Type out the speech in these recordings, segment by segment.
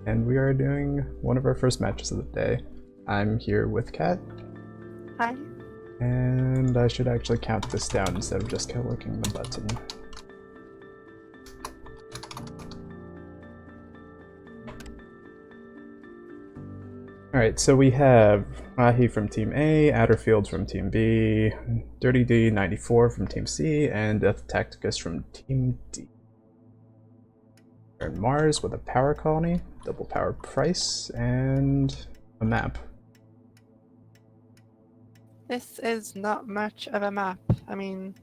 and we are doing one of our first matches of the day. I'm here with Kat, Hi. and I should actually count this down instead of just clicking the button. Alright, so we have Mahi from Team A, Adderfield from Team B, Dirty D 94 from Team C, and Death Tacticus from Team D. We're in Mars with a power colony, double power price, and a map. This is not much of a map. I mean,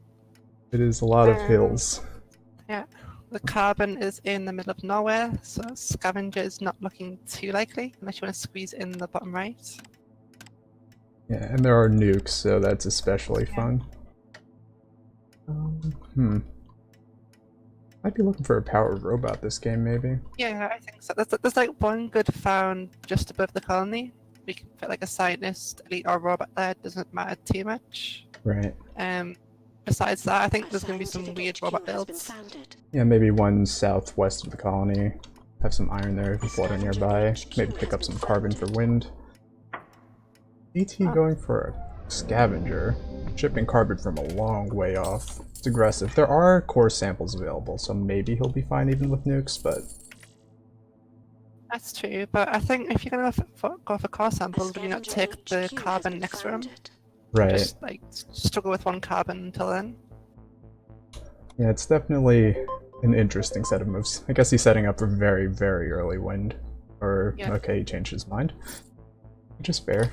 It is a lot of hills. yeah, the carbon is in the middle of nowhere, so scavenger is not looking too likely unless you want to squeeze in the bottom right. Yeah, and there are nukes, so that's especially fun. Might be looking for a power robot this game, maybe. Yeah, I think so. There's like one good found just above the colony. We can put like a scientist, elite, or robot there. It doesn't matter too much. Right. Besides that, I think there's going to be some weird robot builds. Yeah, maybe one southwest of the colony. Have some iron there if water nearby. Maybe pick up some carbon for wind. ET going for a scavenger. Shipping carbon from a long way off. It's aggressive. There are core samples available, so maybe he'll be fine even with nukes, but... That's true, but I think if you're going to go for core samples, do you not take the carbon next to him? Right. Just like struggle with one carbon until then. Yeah, it's definitely an interesting set of moves. I guess he's setting up for very, very early wind. Or, yeah. Okay, he changed his mind. Which is fair.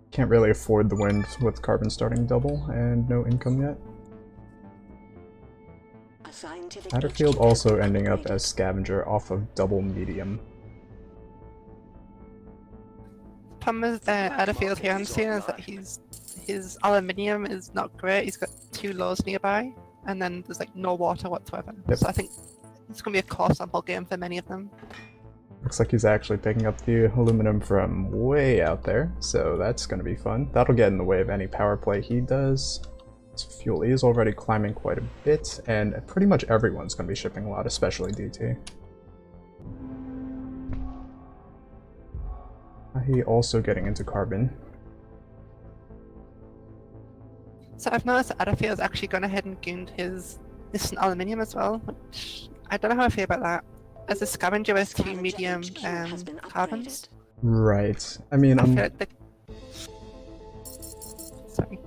Can't really afford the wind with carbon starting double and no income yet. Adderfield also ending up as scavenger off of double medium. The problem with Adderfield here I'm seeing is that his aluminium is not great. He's got 2 lows nearby, and then there's like no water whatsoever. Yep. So I think it's going to be a core sample game for many of them. Looks like he's actually picking up the aluminum from way out there, so that's going to be fun. That'll get in the way of any power play he does. His fuel is already climbing quite a bit, and pretty much everyone's going to be shipping a lot, especially DT. He also getting into carbon. So I've noticed that Adderfield's actually gone ahead and gained his distant aluminium as well, which I don't know how I feel about that. As a scavenger with 2 medium carbons. Right. I mean, I feel like sorry.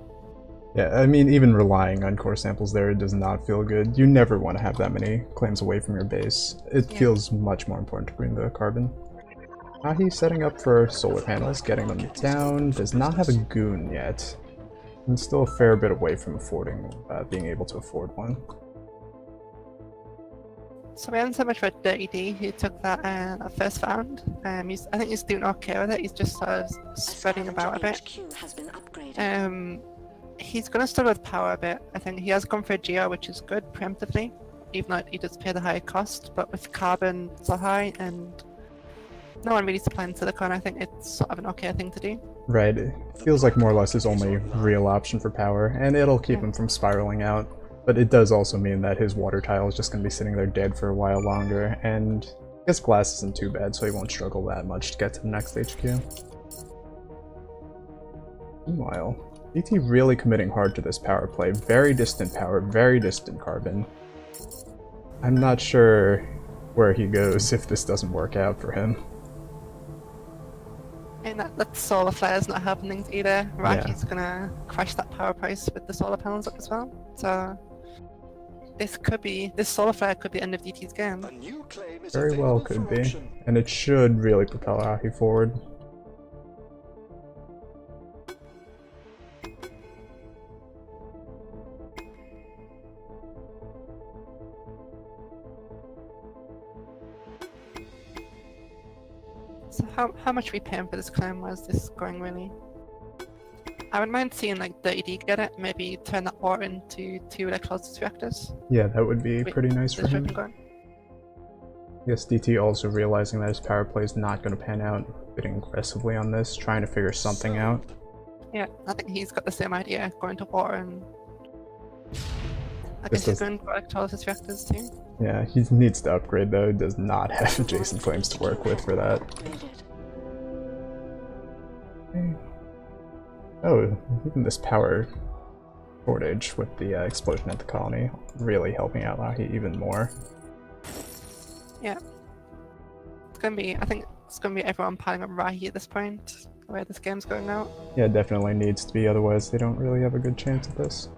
Yeah, I mean, even relying on core samples there does not feel good. You never want to have that many claims away from your base. It feels much more important to bring the carbon. Now he's setting up for solar panels, getting them down. Does not have a goon yet. And still a fair bit away from affording, being able to afford one. So we haven't so much for Dirty D, who took that first found. I think he's doing okay with it. He's just sort of spreading about a bit. He's going to struggle with power a bit. I think he has gone for a Geo, which is good preemptively, even though he does pay the higher cost. But with carbon so high and no one really supplying silicon, I think it's sort of an okay thing to do. Right, it feels like more or less his only real option for power, and it'll keep him from spiraling out. But it does also mean that his water tile is just going to be sitting there dead for a while longer, and I guess glass isn't too bad, so he won't struggle that much to get to the next HQ. Meanwhile, DT really committing hard to this power play. Very distant power, very distant carbon. I'm not sure where he goes if this doesn't work out for him. And that solar flare is not happening either. Raki's gonna crash that power price with the solar panels up as well. So this solar flare could be the end of DT's game. Very well could be. And it should really propel Ahi forward. So how much are we paying for this claim? Where's this going really? I wouldn't mind seeing like Dirty D get it, maybe turn that ore into 2 electrolysis reactors. Yeah, that would be pretty nice for him. Going? Yes, DT also realizing that his power play is not going to pan out, bidding aggressively on this, trying to figure something out. Yeah, I think he's got the same idea, going to water and I guess he's going for electrolysis reactors too. Yeah, he needs to upgrade though. He does not have adjacent claims to work with for that. Okay. Oh, even this power shortage with the explosion at the colony really helping out Lahi even more. Yeah. It's gonna be, I think it's gonna be everyone piling up Rahi at this point, the way this game's going out. Yeah, it definitely needs to be, otherwise they don't really have a good chance at this.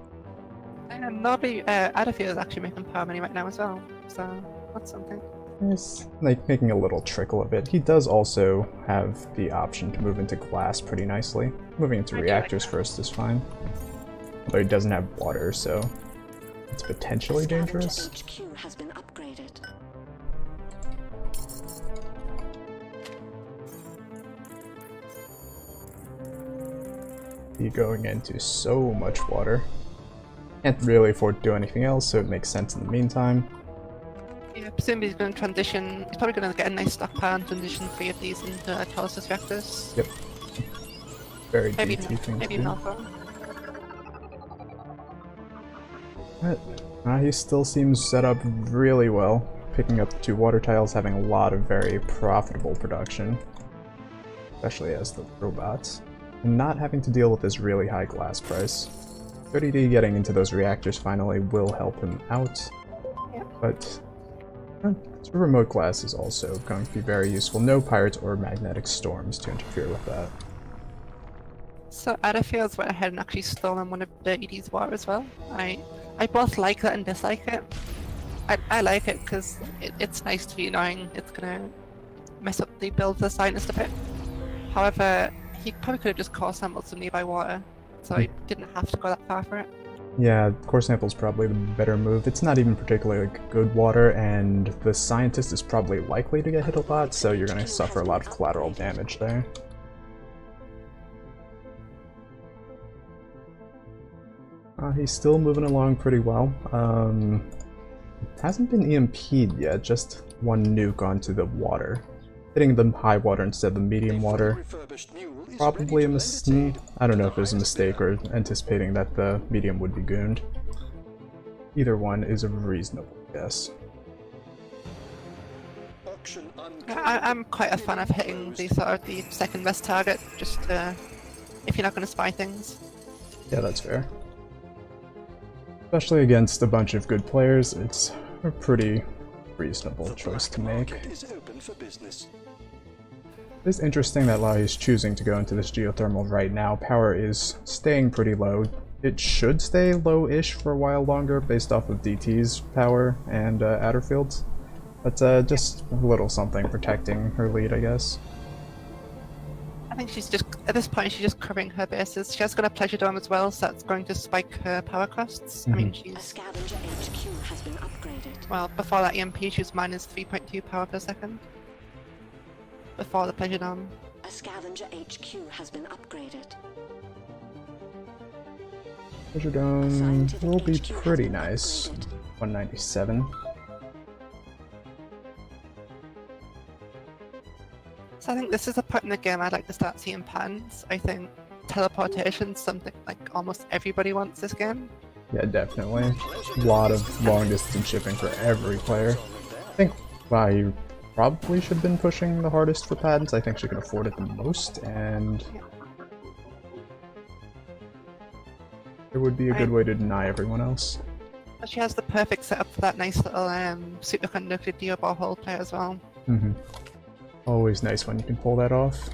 And nobody, Adafio is actually making power money right now as well, so that's something. He's like making a little trickle of it. He does also have the option to move into glass pretty nicely. Moving into reactors first is fine. Although he doesn't have water, so it's potentially dangerous. HQ has been upgraded. He going into so much water. Can't really afford to do anything else, so it makes sense in the meantime. Yeah, presumably he's going to transition, he's probably going to get a nice stockpile and transition 3 of these into electrolysis reactors. Yep. Very Maybe, DT thing maybe to do. Malcolm. But he still seems set up really well. Picking up 2 water tiles, having a lot of very profitable production. Especially as the robots. And not having to deal with this really high glass price. 30D getting into those reactors finally will help him out. Yeah. But remote glass is also going to be very useful. No pirates or magnetic storms to interfere with that. So Adafio's went ahead and actually stolen one of the ED's water as well. I both like that and dislike it. I like it because it's nice to be knowing it's gonna mess up the build of the scientist a bit. However, he probably could have just core sampled some nearby water, so he didn't have to go that far for it. Yeah, core sample's probably the better move. It's not even particularly good water, and the scientist is probably likely to get hit a lot, so you're going to suffer a lot of collateral damage there. He's still moving along pretty well. Hasn't been EMP'd yet, just one nuke onto the water. Hitting the high water instead of the medium water. Probably a mistake. I don't know if it was a mistake or anticipating that the medium would be gooned. Either one is a reasonable guess. I'm quite a fan of hitting the sort of the second best target, just if you're not going to spy things. Yeah, that's fair. Especially against a bunch of good players, it's a pretty reasonable choice to make. It's interesting that Lai is choosing to go into this geothermal right now. Power is staying pretty low. It should stay low-ish for a while longer based off of DT's power and outer fields. But just a little something protecting her lead, I guess. I think she's just, at this point, she's just covering her bases. She has got a pleasure dome as well, so that's going to spike her power costs. I mean, she's... A scavenger HQ has been upgraded. Well, before that EMP, she was minus 3.2 power per second. Before the pleasure dome. A scavenger HQ has been upgraded. Pleasure dome will be pretty nice. 197. So I think this is a point in the game I'd like to start seeing patterns. I think teleportation's something like almost everybody wants this game. Yeah, definitely. A lot of long-distance shipping for every player. I think I probably should have been pushing the hardest for patents. I think she can afford it the most, and it would be a good way to deny everyone else. But she has the perfect setup for that nice little superconductor Dio borehole player as well. Always nice when you can pull that off.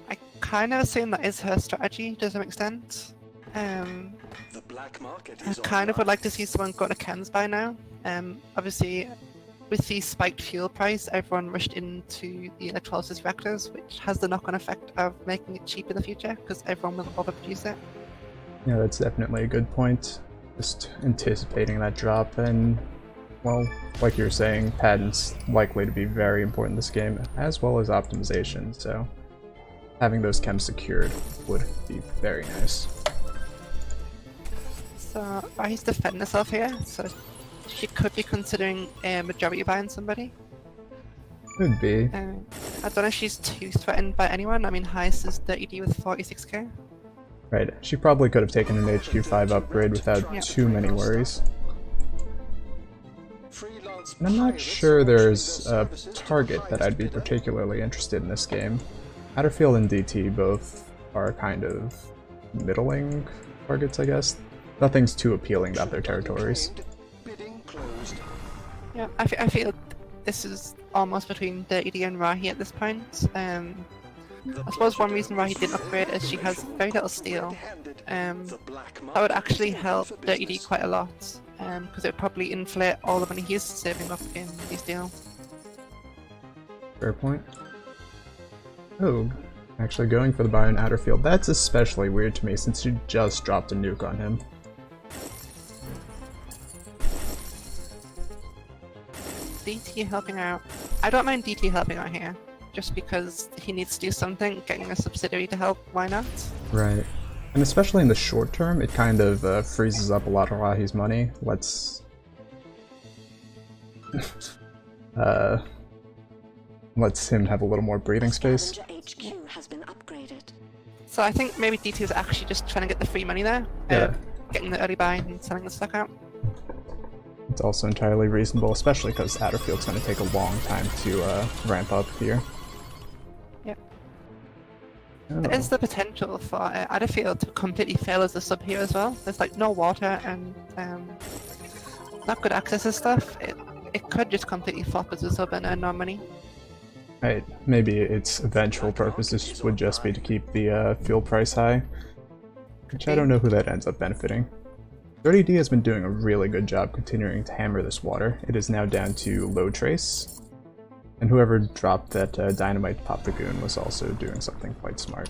I kind of assume that is her strategy to some extent. The black market I is kind of would like to see someone go to chems by now. Obviously, with the spiked fuel price, everyone rushed into the electrolysis reactors, which has the knock-on effect of making it cheap in the future, because everyone will overproduce it. Yeah, that's definitely a good point. Just anticipating that drop, and, well, like you were saying, patents likely to be very important in this game, as well as optimization, so having those chems secured would be very nice. So, Rahi's defending herself here, so she could be considering a majority buying somebody. Could be. I don't know if she's too threatened by anyone. I mean, highest is 30D with 46k. Right, she probably could have taken an HQ5 upgrade without too many worries. And I'm not sure there's a target that I'd be particularly interested in this game. Atterfield and DT both are kind of middling targets, I guess. Nothing's too appealing about their territories. Bidding closed. Yeah, I feel this is almost between Dirty D and Rahi at this point. I suppose one reason Rahi didn't upgrade is she has very little steel. That would actually help Dirty D quite a lot, because it would probably inflate all the money he's saving up in his deal. Fair point. Oh, actually going for the buy on Atterfield. That's especially weird to me since you just dropped a nuke on him. DT helping out. I don't mind DT helping out here, just because he needs to do something. Getting a subsidiary to help, why not? Right. And especially in the short term, it kind of freezes up a lot of Rahi's money. Lets him have a little more breathing space. Scavenger HQ has been upgraded. So I think maybe DT is actually just trying to get the free money there. Yeah. Getting the early buy and selling the stock out. It's also entirely reasonable, especially because Atterfield's going to take a long time to ramp up here. Yep. Oh. There is the potential for Adderfield to completely fail as a sub here as well. There's like no water and not good access to stuff. It could just completely flop as a sub and earn no money. Right, maybe its eventual purpose would just be to keep the fuel price high, which I don't know who that ends up benefiting. Dirty D has been doing a really good job continuing to hammer this water. It is now down to low trace, and whoever dropped that dynamite to pop the goon was also doing something quite smart.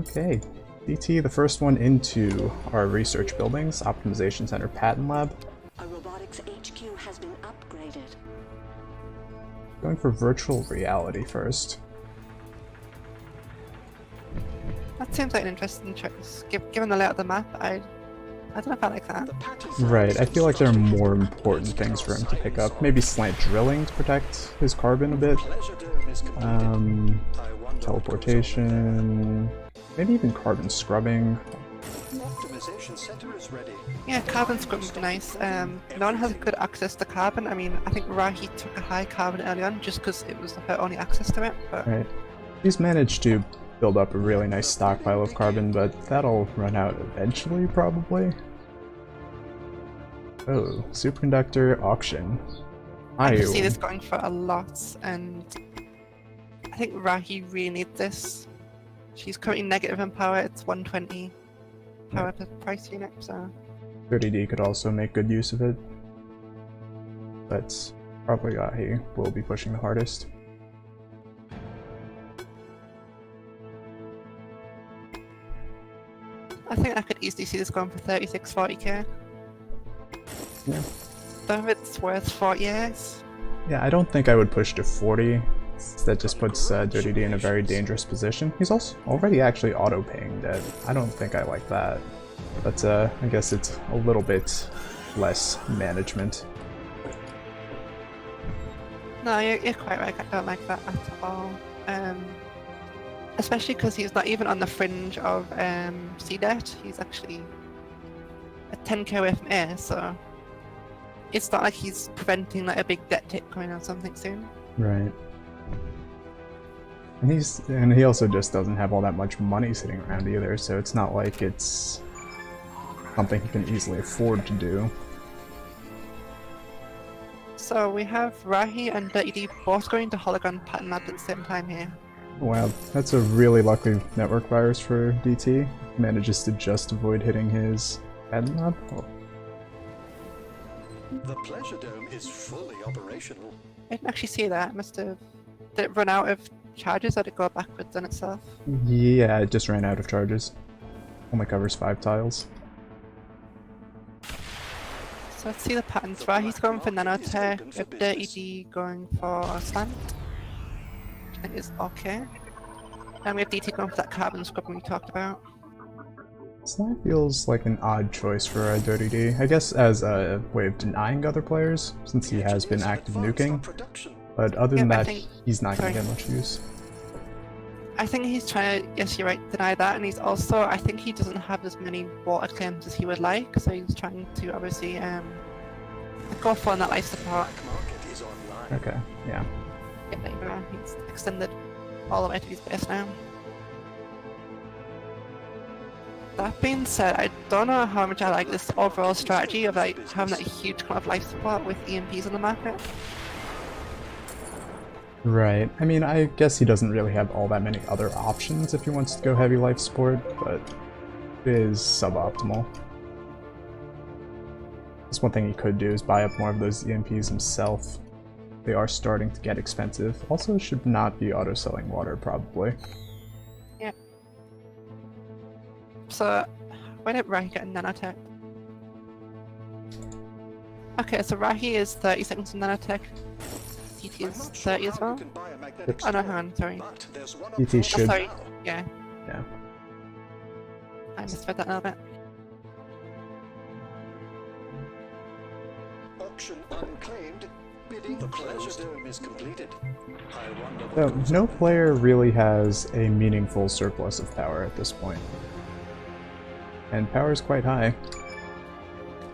Okay, DT, the first one into our research buildings, Optimization Center Patent Lab. A robotics HQ has been upgraded. Going for virtual reality first. That seems like an interesting choice. Given the layout of the map, I don't know if I like that. Right, I feel like there are more important things for him to pick up. Maybe slant drilling to protect his carbon a bit. Teleportation. Maybe even carbon scrubbing. Optimization center is ready. Yeah, carbon scrub would be nice. No one has good access to carbon. I mean, I think Rahi took a high carbon early on just because it was her only access to it. But Right. He's managed to build up a really nice stockpile of carbon, but that'll run out eventually, probably. Oh, superconductor auction. I can see this going for a lot, and I think Rahi really needs this. She's currently negative in power. It's 120 power per price unit, so 30D could also make good use of it, but probably Rahi will be pushing the hardest. I think I could easily see this going for 40k. Yeah. Don't know if it's worth 40 years. Yeah, I don't think I would push to 40. That just puts Dirty D in a very dangerous position. He's also already actually auto-paying debt. I don't think I like that. But I guess it's a little bit less management. No, you're quite right. I don't like that at all. Especially because he's not even on the fringe of C debt. He's actually a 10k away from A, so it's not like he's preventing like a big debt tip coming or something soon. Right. And he also just doesn't have all that much money sitting around either, so it's not like it's something he can easily afford to do. So we have Rahi and Dirty D both going to Hologon Pattern Lab at the same time here. Wow, that's a really lucky network virus for DT. Manages to just avoid hitting his patent lab. Oh. The Pleasure Dome is fully operational. I didn't actually see that. Did it run out of charges or did it go backwards on itself? Yeah, it just ran out of charges. Only covers 5 tiles. So let's see the patterns. Rahi's going for nanotech, with Dirty D going for slant. Which I think is okay. And we have DT going for that carbon scrubbing we talked about. Slant feels like an odd choice for Dirty D. I guess as a way of denying other players, since he has been active nuking. But other than that, he's not going to get much use. I think he's trying to, yes, you're right, deny that, and he's also, I think he doesn't have as many water claims as he would like, so he's trying to obviously go for that life support. Black market is online. Okay, yeah. Yeah, there you go. He's extended all the way to his base now. That being said, I don't know how much I like this overall strategy of like having that huge kind of life support with EMPs on the market. Right. I mean, I guess he doesn't really have all that many other options if he wants to go heavy life support, but it is suboptimal. That's one thing he could do is buy up more of those EMPs himself. They are starting to get expensive. Also, should not be auto-selling water, probably. Yeah. So, why did Rahi get a nanotech? Okay, so Rahi is 30 seconds in nanotech. DT I'm is not sure 30 as how you well. can buy a magnetic Oh no, storm, hang on, sorry. but there's one DT option should. Oh, sorry. now. Yeah, Yeah. I misread that a little bit. Auction unclaimed. Bidding the pleasure dome is completed. I wonder what So, goes no on. player really has a meaningful surplus of power at this point. And power is quite high.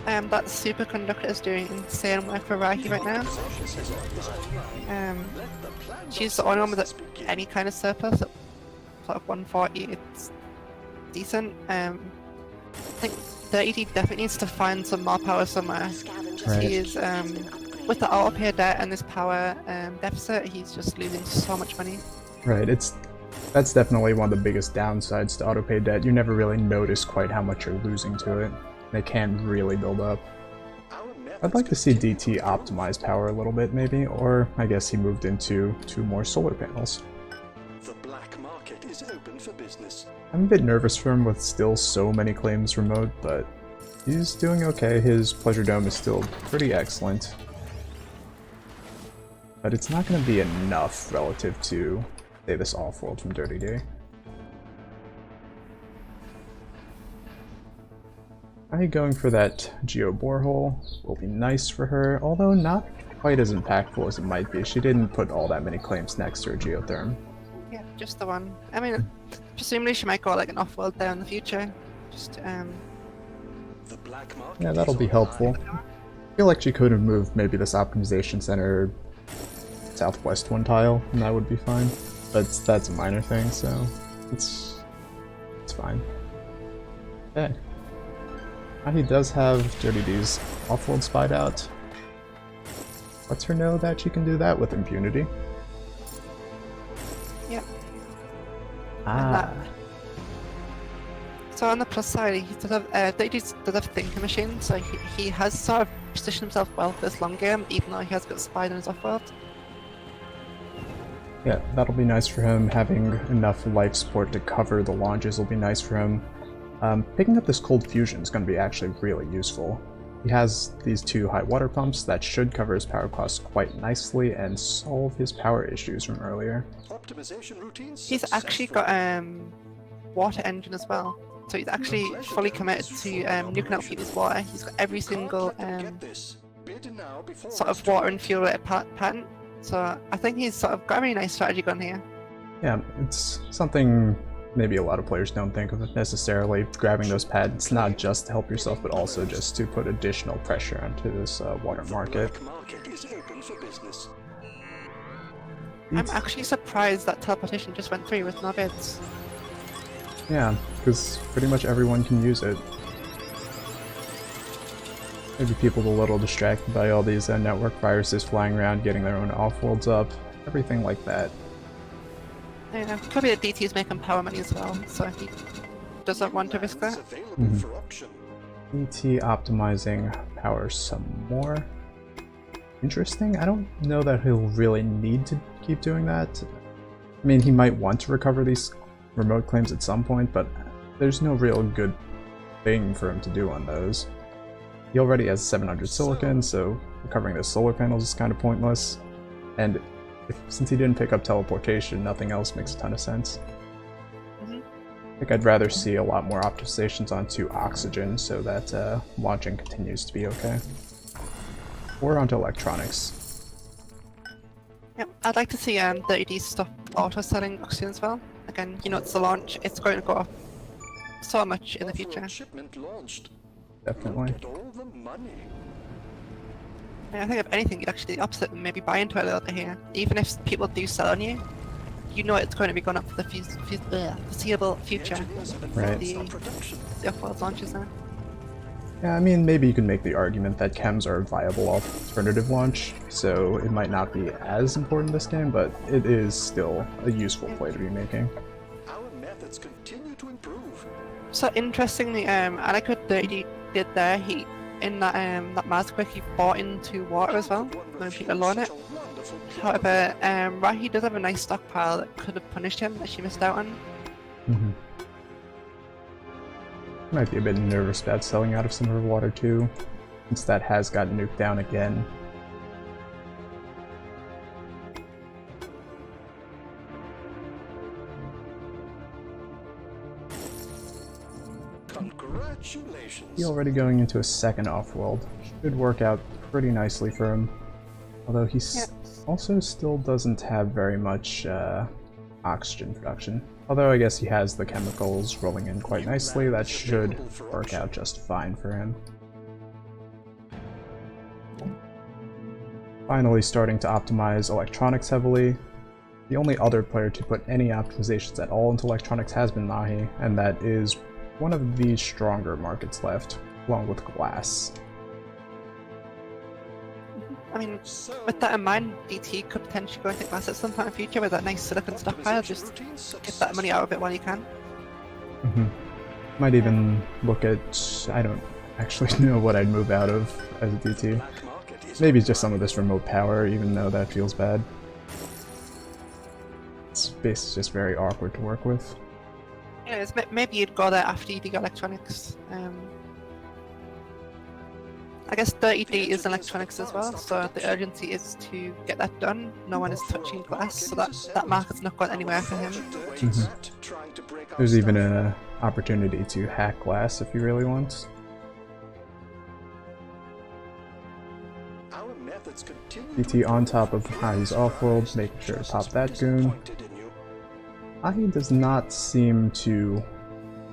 That superconductor is doing insane work for Rahi right now. She's the only one with any kind of surplus at sort of 140. It's decent. I think 30D definitely needs to find some more power somewhere. Scavenger Right. He is, with the auto pay debt and this power deficit, he's just losing so much money. Right, that's definitely one of the biggest downsides to autopay debt. You never really notice quite how much you're losing to it. They can really build up. Our methods I'd like to see continue DT to optimize power a little bit, maybe, or I guess he moved into 2 more solar panels. The black market is open for business. I'm a bit nervous for him with still so many claims remote, but he's doing okay. His Pleasure Dome is still pretty excellent. But it's not going to be enough relative to, say, this Offworld from Dirty D. Going for that Geo Borehole will be nice for her, although not quite as impactful as it might be. She didn't put all that many claims next to her Geotherm. Yeah, just the one. I mean, presumably she might go like an off-world there in the future. Just The black market Yeah, that'll is be online. helpful. I feel like she could have moved maybe this optimization center southwest 1 tile, and that would be fine. But that's a minor thing, so it's fine. Okay. Now he does have Dirty D's Offworld spied out. Lets her know that she can do that with impunity. yeah. Ah, So on the plus side, he does have they does have thinker machine, so he has sort of positioned himself well for this long game, even though he has got spied in his off-world. yeah, that'll be nice for him. Having enough life support to cover the launches will be nice for him. Picking up this cold fusion is going to be actually really useful. He has these 2 high water pumps that should cover his power costs quite nicely and solve his power issues from earlier. Optimization routines. He's actually got water engine as well, so he's actually fully committed to nuking out people's water. He's got every single sort of water and fuel related pattern. So I think he's sort of got a really nice strategy going here. Yeah, it's something maybe a lot of players don't think of it necessarily, grabbing those patents not just to help yourself, but also just to put additional pressure onto this water market. Black market is open for business. I'm actually surprised that teleportation just went through with no bids. Yeah, because pretty much everyone can use it. Maybe people a little distracted by all these network viruses flying around, getting their own off-worlds up, everything like that. I don't know. Could be that DT is making power money as well, so he doesn't want to risk that. It's available for auction. ET optimizing power some more. Interesting. I don't know that he'll really need to keep doing that. I mean, he might want to recover these remote claims at some point, but there's no real good thing for him to do on those. He already has 700 silicon, so recovering those solar panels is kind of pointless. And since he didn't pick up teleportation, nothing else makes a ton of sense. I think I'd rather see a lot more optimizations onto oxygen so that launching continues to be okay. Or onto electronics. Yep, I'd like to see 30D stop auto-selling auction as well. Again, you know, it's the launch, it's going to go up so much in the future. Off-road shipment launched. Definitely. Look at all the money. I think if anything, you'd actually do the opposite and maybe buy into it a little bit here. Even if people do sell on you, you know it's going to be going up for the foreseeable future. Engineers have Right. advanced our production. The off-world launches now. Yeah, I mean, maybe you can make the argument that chems are a viable alternative launch, so it might not be as important this game, but it is still a useful play to be making. Our methods continue to improve. So interestingly, I like what Dirty did there. He in that Mars quick, he bought into water as well when people alone it. However, Rahi does have a nice stockpile that could have punished him that she missed out on. Mm-hmm. Might be a bit nervous about selling out of some of her water too, since that has gotten nuked down again. Congratulations. He's already going into a second off-world. Should work out pretty nicely for him. Although he also still doesn't have very much oxygen production. Although I guess he has the chemicals rolling in quite nicely, that should work out just fine for him. Finally starting to optimize electronics heavily. The only other player to put any optimizations at all into electronics has been Mahi, and that is one of the stronger markets left, along with glass. I mean, with that in mind, DT could potentially go into glass at some point in the future with that nice silicon stockpile. Just get that money out of it while you can. Might even look at... I don't actually know what I'd move out of as a DT. Maybe just some of this remote power, even though that feels bad. Space is just very awkward to work with. Anyways, maybe you'd go there after you do electronics. I guess 30D is electronics as well, so the urgency is to get that done. No one is touching glass, so that market's not going anywhere for him. There's even an opportunity to hack glass if you really want. DT on top of Ahi's offworld, making sure to pop that goon. Ahi does not seem to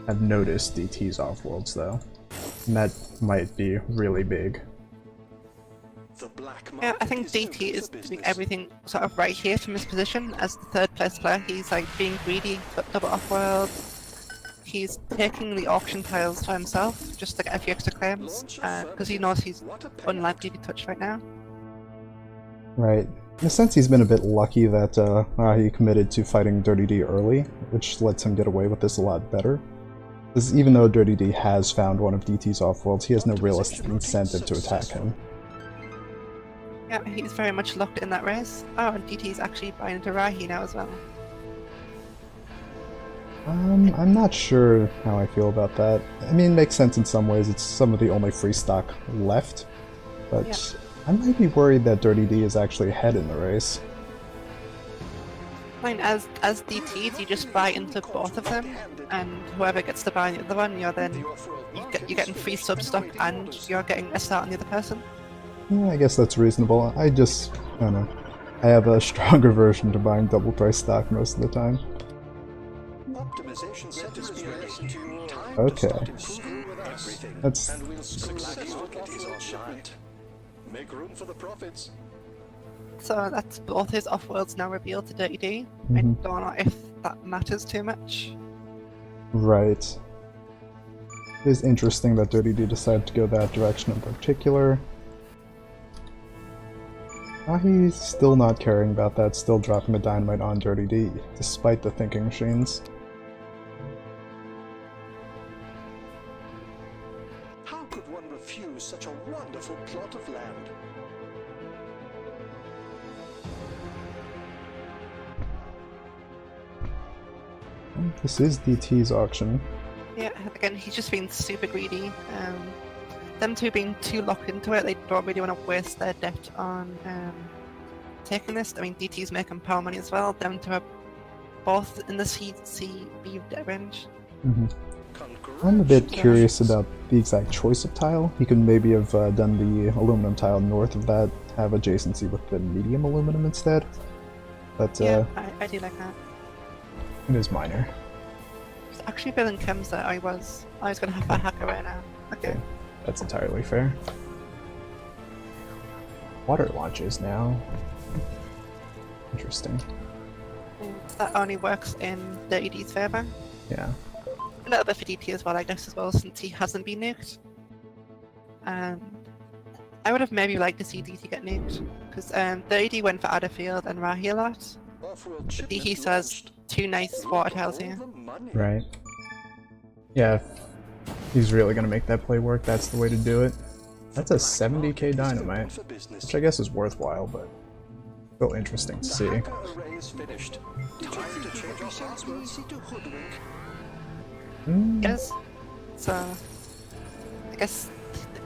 have noticed DT's offworlds though, and that might be really big. Yeah, I think DT is doing everything sort of right here from his position as the third place player. He's like being greedy, double offworld. He's taking the auction tiles for himself just to get a few extra claims, because he knows he's unlikely to be touched right now. Right. In a sense, he's been a bit lucky that he committed to fighting Dirty D early, which lets him get away with this a lot better. Because even though Dirty D has found one of DT's offworlds, he has no realistic incentive to attack him. Yeah, he's very much locked in that race. Oh, and DT's actually buying into Rahi now as well. I'm not sure how I feel about that. I mean, it makes sense in some ways, it's some of the only free stock left, but yeah. I might be worried that Dirty D is actually ahead in the race. I mean, as DTs, you just buy into both of them, and whoever gets to buy the other one, you're getting free sub stock and you're getting a start on the other person. Yeah, I guess that's reasonable. I don't know. I have a stronger version to buying double price stock most of the time. Okay. That's... Make room for the profits. So that's both his offworlds now revealed to Dirty D. I don't know if that matters too much. Right. It is interesting that Dirty D decided to go that direction in particular. He's still not caring about that, still dropping the dynamite on Dirty D, despite the thinking machines. How could one refuse such a wonderful plot of land? This is DT's auction. Yeah, again, he's just being super greedy. Them two being too locked into it, they don't really want to waste their debt on taking this. I mean, DT's making power money as well. Them two are both in the CB debt range. I'm a bit curious about the exact choice of tile. He could maybe have done the aluminum tile north of that, have adjacency with the medium aluminum instead. But Yeah, I do like that. it is minor. It's actually feeling chems that I was gonna have a hacker right now. Okay. Okay, that's entirely fair. Water launches now. Interesting. And that only works in the ED's favor. Yeah. A little bit for DT as well, I guess, as well, since he hasn't been nuked. And I would have maybe liked to see DT get nuked, because the ED went for Adderfield and Rahi a lot. Off-world But shipment DT says launched. 2 nice Look water at tiles all here. the money. Right. Yeah, if he's really gonna make that play work, that's the way to do it. That's a 70k dynamite, For business. which I guess is worthwhile, but still interesting to The see. hacker array is finished. Time to change our passwords. Easy to hoodwink. Yes. So, I guess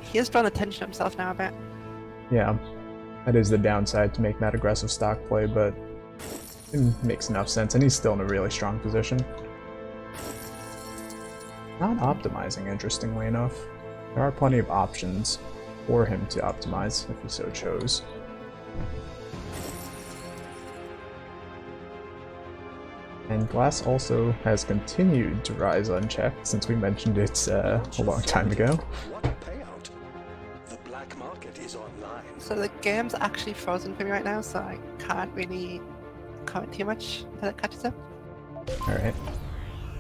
he has drawn attention to himself now a bit. Yeah, that is the downside to making that aggressive stock play, but it makes enough sense, and he's still in a really strong position. Not optimizing, interestingly enough. There are plenty of options for him to optimize if he so chose. And glass also has continued to rise unchecked since we mentioned it a long time ago. What a payout. The black market is online. So the game's actually frozen for me right now, so I can't really comment too much until it catches up. Alright.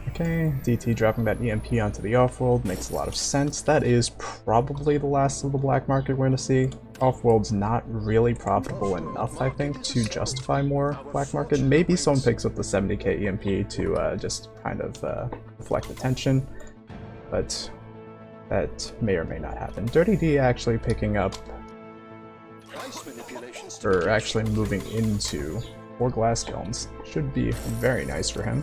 Okay, DT dropping that EMP onto the offworld makes a lot of sense. That is probably the last of the black market we're going to see. Offworld's not really profitable enough, I think, to justify more black market. Maybe someone picks up the 70k EMP to just kind of deflect attention, but that may or may not happen. Dirty D actually picking up, Price manipulations to or actually moving into 4 glass kilns should be very nice for him.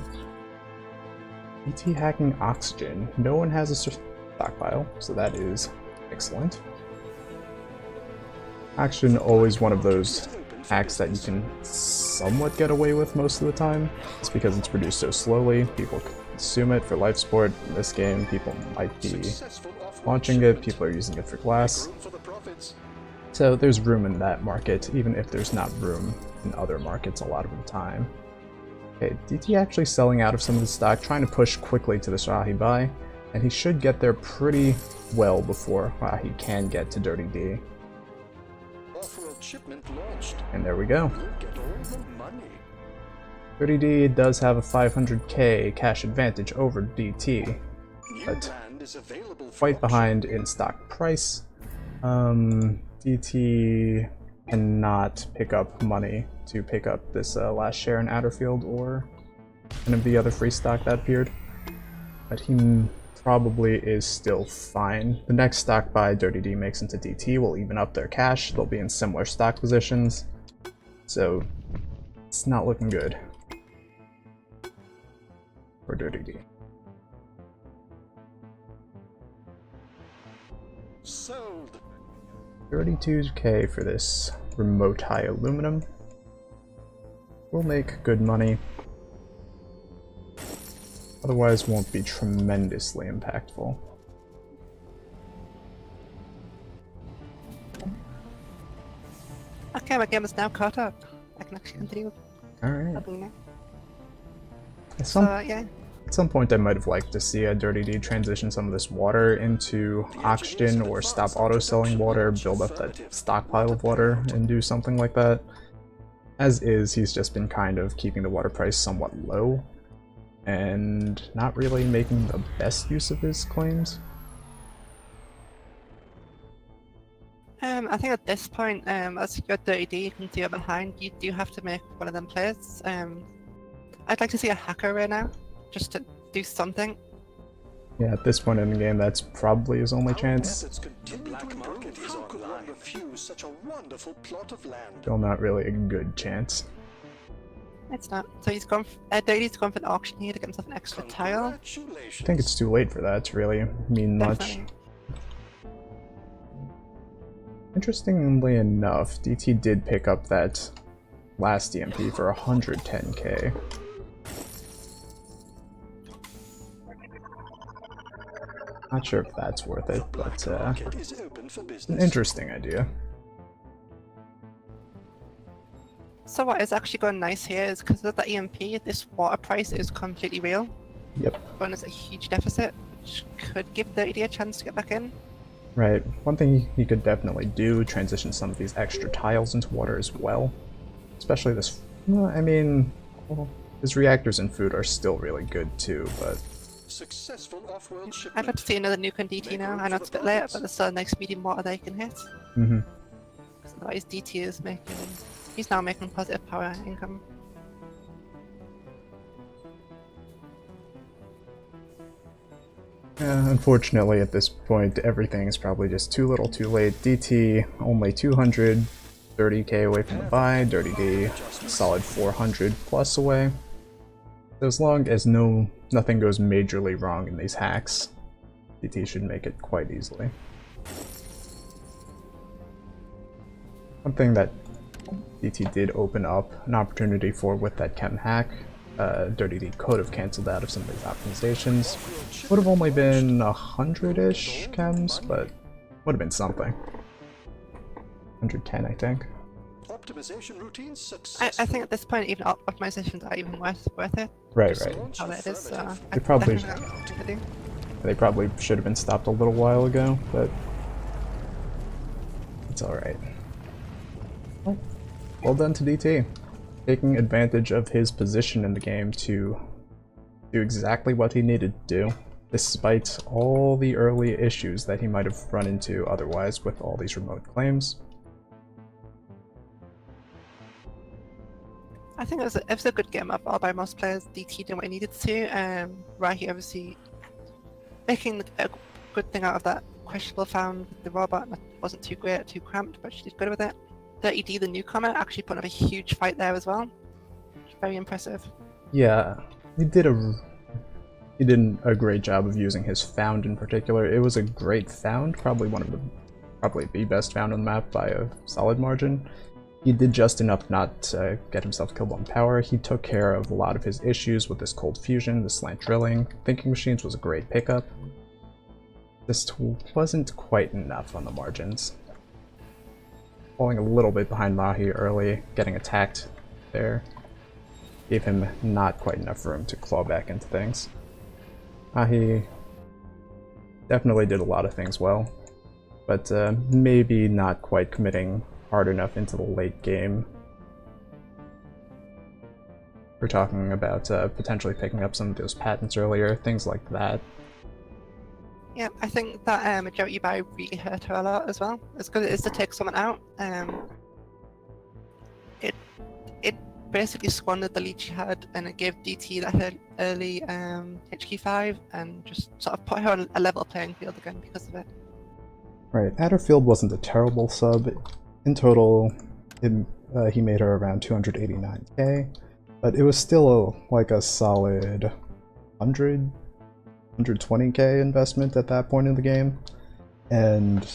ET hacking oxygen. No one has a stockpile, so that is excellent. Oxygen always one of those hacks that you can somewhat get away with most of the time. It's because it's produced so slowly. People consume it for life support. In this game, people might be successful off-world launching it. shipment. People are using it for glass. Room for the profits. So there's room in that market, even if there's not room in other markets a lot of the time. Okay, DT actually selling out of some of his stock, trying to push quickly to the Shahi buy, and he should get there pretty well before he can get to Dirty D. Off-world shipment launched. And there we go. Look at all the money. Dirty D does have a 500k cash advantage over DT, New but land is available for quite auction. behind in stock price. DT cannot pick up money to pick up this last share in Adderfield or any of the other free stock that appeared, but he probably is still fine. The next stock buy Dirty D makes into DT will even up their cash. They'll be in similar stock positions, so it's not looking good for Dirty D. Sold. 32k for this remote high aluminum. We'll make good money. Otherwise won't be tremendously impactful. Okay, my game is now caught up. I can actually continue Alright. helping now. So Yeah. at some point I might have liked to see a Dirty D transition some of this water into oxygen or stop auto-selling water, build up that stockpile of water and do something like that. As is, he's just been kind of keeping the water price somewhat low and not really making the best use of his claims. I think at this point, as you got 30D, you can see it behind. You do have to make one of them plays. I'd like to see a hacker right now, just to do something. Yeah, at this point in the game, that's probably his only chance. Methods continue to improve. How could one refuse such a wonderful plot of land? Still not really a good chance. It's not. So he's gone. 30D's gone for an auction here to get himself an extra tile. Congratulations. I think it's too late for that to really mean much. Definitely. Interestingly enough, DT did pick up that last EMP for 110k. Not sure if that's worth it, but Market is open for an business. interesting idea. So what is actually going nice here is because of the EMP, this water price is completely real. Yep. But it's a huge deficit, which could give 30D a chance to get back in. Right. One thing he could definitely do, transition some of these extra tiles into water as well. Especially this... I mean, well, his reactors and food are still really good too, but... Successful off-world I'd shipment. like to see another nuke on DT now. I know it's a bit late, but there's still a nice medium water they can hit. Mm-hmm. Otherwise DT is making... He's now making positive power income. Unfortunately, at this point, everything is probably just too little too late. DT, only 230k away from the buy. Dirty D, solid 400 plus away. As long as nothing goes majorly wrong in these hacks, DT should make it quite easily. One thing that DT did open up an opportunity for with that chem hack, Dirty D could have cancelled out of some of these optimizations. Would have only been 100-ish chems, but would have been something. 110, I think. Optimization routine successful. I think at this point, even optimizations are even worth it. Right, right. How it is. They probably- definitely do. They probably should have been stopped a little while ago, but it's alright. Well done to DT. Taking advantage of his position in the game to do exactly what he needed to do, despite all the early issues that he might have run into otherwise with all these remote claims. I think it was a good game overall by most players. DT did what he needed to. Rahi obviously making a good thing out of that questionable found with the robot. That wasn't too great, too cramped, but she did good with it. 30D, the newcomer, actually put up a huge fight there as well. Very impressive. Yeah, he did a great job of using his found in particular. It was a great found, probably the best found on the map by a solid margin. He did just enough not to get himself killed on power. He took care of a lot of his issues with this cold fusion, the slant drilling. Thinking machines was a great pickup. Just wasn't quite enough on the margins. Falling a little bit behind Mahi early, getting attacked there, gave him not quite enough room to claw back into things. Mahi definitely did a lot of things well, but maybe not quite committing hard enough into the late game. We're talking about potentially picking up some of those patents earlier, things like that. Yeah, I think that majority buy really hurt her a lot as well. As good as it is to take someone out, it basically squandered the lead she had, and it gave DT that early HQ5 and just sort of put her on a level playing field again because of it. Right, Atterfield wasn't a terrible sub. In total, he made her around 289k, but it was still like a solid 120k investment at that point in the game, and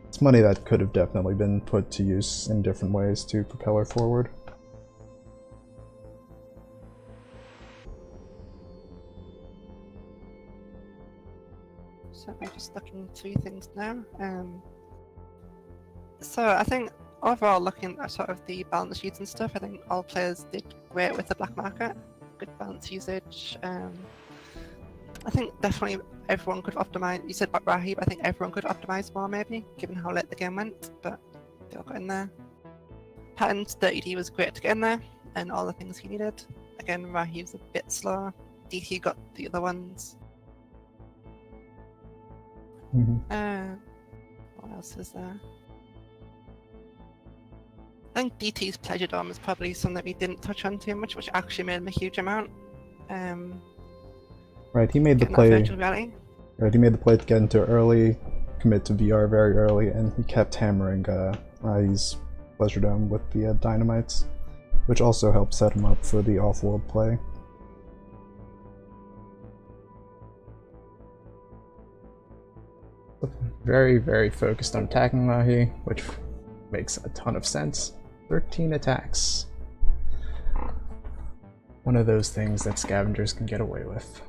it's money that could have definitely been put to use in different ways to propel her forward. So I'm just looking through things now. So I think overall, looking at sort of the balance sheets and stuff, I think all players did great with the black market. Good balance usage. I think definitely everyone could optimize. You said about Rahib, I think everyone could optimize more maybe, given how late the game went, but they all got in there. Patents 30D was great to get in there, and all the things he needed. Again, Rahib's a bit slow. DT got the other ones. What else is there? I think DT's Pleasure Dome is probably something that we didn't touch on too much, which actually made him a huge amount. Right, he made the play. Right, he made the play to get into early, commit to VR very early, and he kept hammering Rai's Pleasure Dome with the dynamites, which also helped set him up for the off-world play. Very, very focused on attacking Mahi, which makes a ton of sense. 13 attacks. One of those things that scavengers can get away with.